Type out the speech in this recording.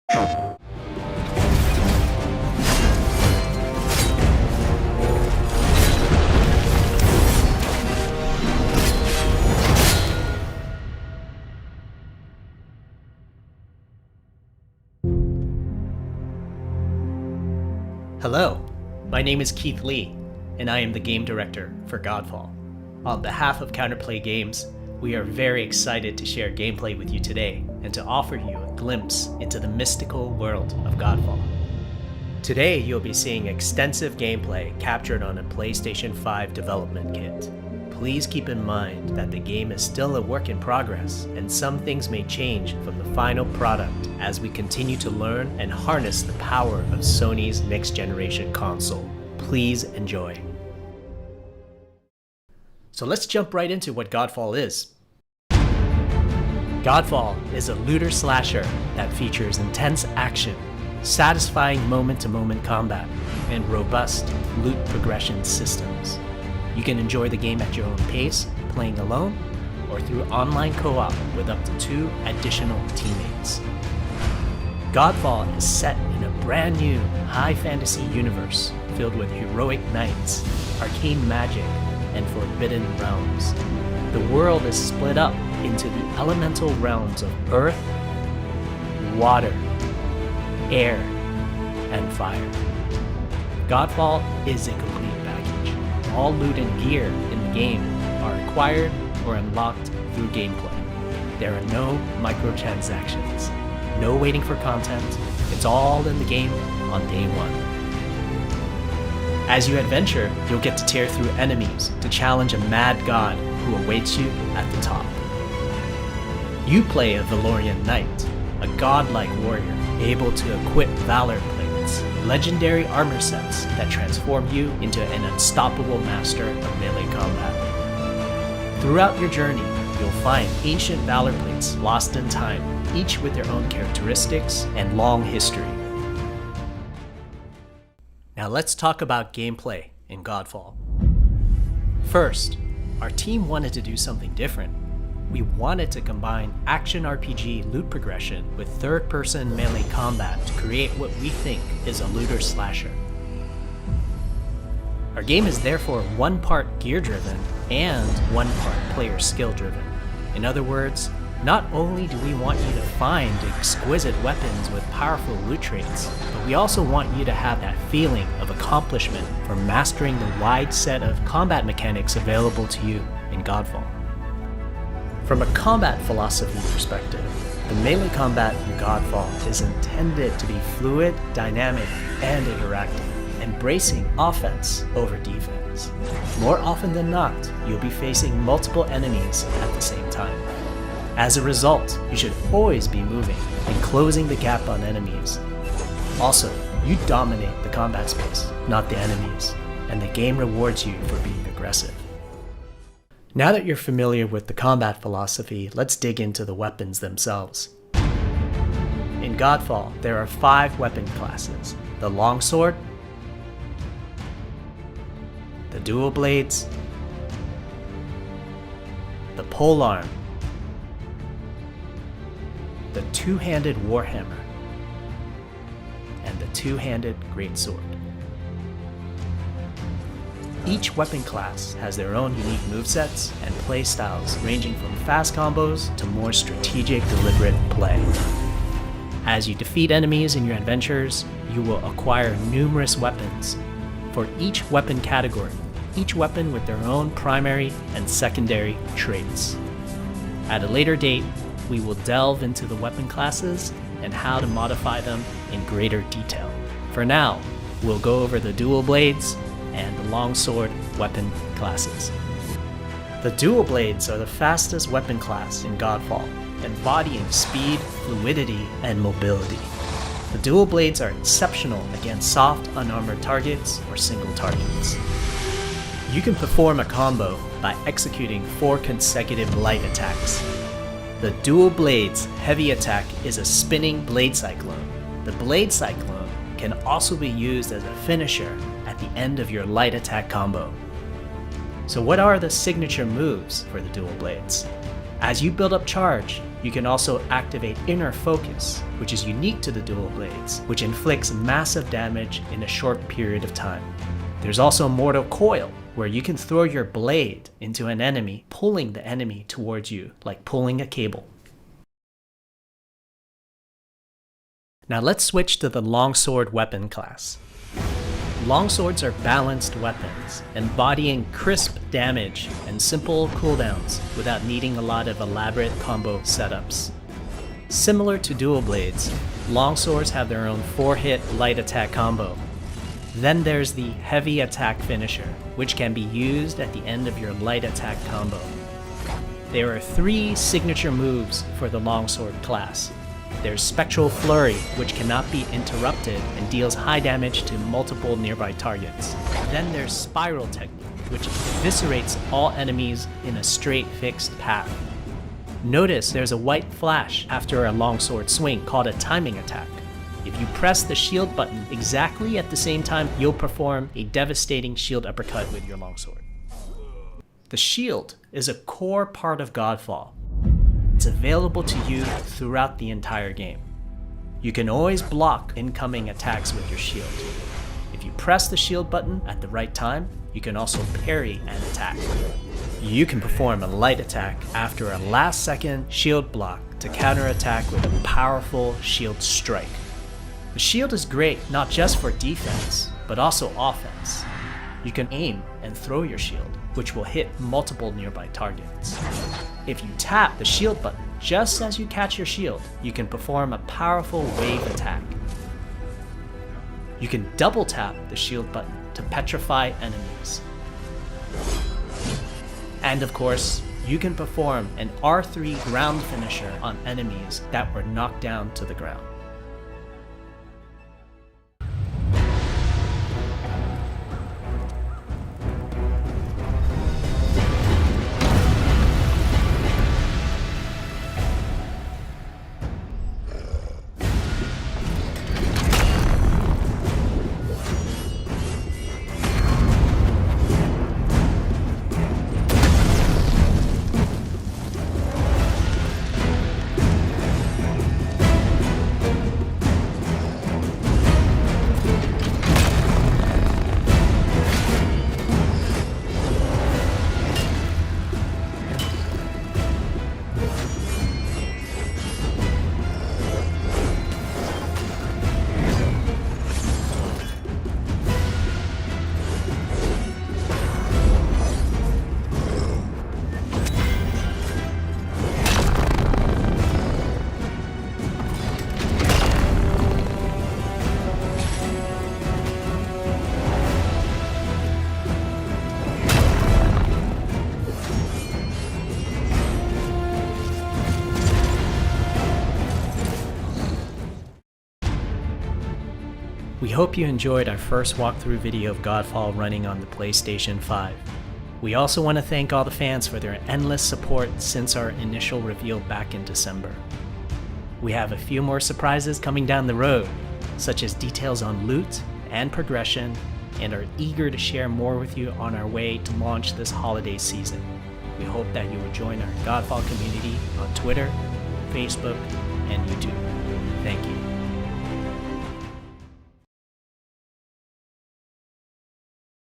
Hello, my name is Keith Lee, and I am the game director for Godfall. On behalf of Counterplay Games, we are very excited to share gameplay with you today and to offer you a glimpse into the mystical world of Godfall. Today, you'll be seeing extensive gameplay captured on a PlayStation 5 development kit. Please keep in mind that the game is still a work in progress, and some things may change from the final product as we continue to learn and harness the power of Sony's next-generation console. Please enjoy. So let's jump right into what Godfall is. Godfall is a looter slasher that features intense action, satisfying moment-to-moment combat, and robust loot progression systems. You can enjoy the game at your own pace, playing alone, or through online co-op with up to 2 additional teammates. Godfall is set in a brand new high fantasy universe filled with heroic knights, arcane magic, and forbidden realms. The world is split up into the elemental realms of earth, water, air, and fire. Godfall is a complete package. All loot and gear in the game are acquired or unlocked through gameplay. There are no microtransactions, no waiting for content. It's all in the game on day one. As you adventure, you'll get to tear through enemies to challenge a mad god who awaits you at the top. You play a Valorian knight, a godlike warrior able to equip valor plates, legendary armor sets that transform you into an unstoppable master of melee combat. Throughout your journey, you'll find ancient valor plates lost in time, each with their own characteristics and long history. Now let's talk about gameplay in Godfall. First, our team wanted to do something different. We wanted to combine action RPG loot progression with third-person melee combat to create what we think is a looter slasher. Our game is therefore one part gear-driven and one part player skill-driven. In other words, not only do we want you to find exquisite weapons with powerful loot traits, but we also want you to have that feeling of accomplishment for mastering the wide set of combat mechanics available to you in Godfall. From a combat philosophy perspective, the melee combat in Godfall is intended to be fluid, dynamic, and interactive, embracing offense over defense. More often than not, you'll be facing multiple enemies at the same time. As a result, you should always be moving and closing the gap on enemies. Also, you dominate the combat space, not the enemies, and the game rewards you for being aggressive. Now that you're familiar with the combat philosophy, let's dig into the weapons themselves. In Godfall, there are 5 weapon classes: the longsword, the dual blades, the polearm, the two-handed warhammer, and the two-handed greatsword. Each weapon class has their own unique movesets and playstyles, ranging from fast combos to more strategic, deliberate play. As you defeat enemies in your adventures, you will acquire numerous weapons for each weapon category, each weapon with their own primary and secondary traits. At a later date, we will delve into the weapon classes and how to modify them in greater detail. For now, we'll go over the dual blades and the longsword weapon classes. The dual blades are the fastest weapon class in Godfall, embodying speed, fluidity, and mobility. The dual blades are exceptional against soft, unarmored targets or single targets. You can perform a combo by executing 4 consecutive light attacks. The dual blades heavy attack is a spinning blade cyclone. The blade cyclone can also be used as a finisher at the end of your light attack combo. So what are the signature moves for the dual blades? As you build up charge, You can also activate Inner Focus, which is unique to the dual blades, which inflicts massive damage in a short period of time. There's also Mortal Coil, where you can throw your blade into an enemy, pulling the enemy towards you, like pulling a cable. Now let's switch to the longsword weapon class. Longswords are balanced weapons, embodying crisp damage and simple cooldowns without needing a lot of elaborate combo setups. Similar to dual blades, longswords have their own 4-hit light attack combo. Then there's the heavy attack finisher, which can be used at the end of your light attack combo. There are 3 signature moves for the longsword class. There's Spectral Flurry, which cannot be interrupted and deals high damage to multiple nearby targets. Then there's Spiral Technique, which eviscerates all enemies in a straight fixed path. Notice there's a white flash after a longsword swing called a timing attack. If you press the shield button exactly at the same time, you'll perform a devastating shield uppercut with your longsword. The shield is a core part of Godfall. It's available to you throughout the entire game. You can always block incoming attacks with your shield. If you press the shield button at the right time, you can also parry an attack. You can perform a light attack after a last-second shield block to counterattack with a powerful shield strike. The shield is great not just for defense, but also offense. You can aim and throw your shield, which will hit multiple nearby targets. If you tap the shield button just as you catch your shield, you can perform a powerful wave attack. You can double tap the shield button to petrify enemies. And of course, you can perform an R3 ground finisher on enemies that were knocked down to the ground. We hope you enjoyed our first walkthrough video of Godfall running on the PlayStation 5. We also want to thank all the fans for their endless support since our initial reveal back in December. We have a few more surprises coming down the road, such as details on loot and progression, and are eager to share more with you on our way to launch this holiday season. We hope that you will join our Godfall community on Twitter, Facebook, and YouTube. Thank you.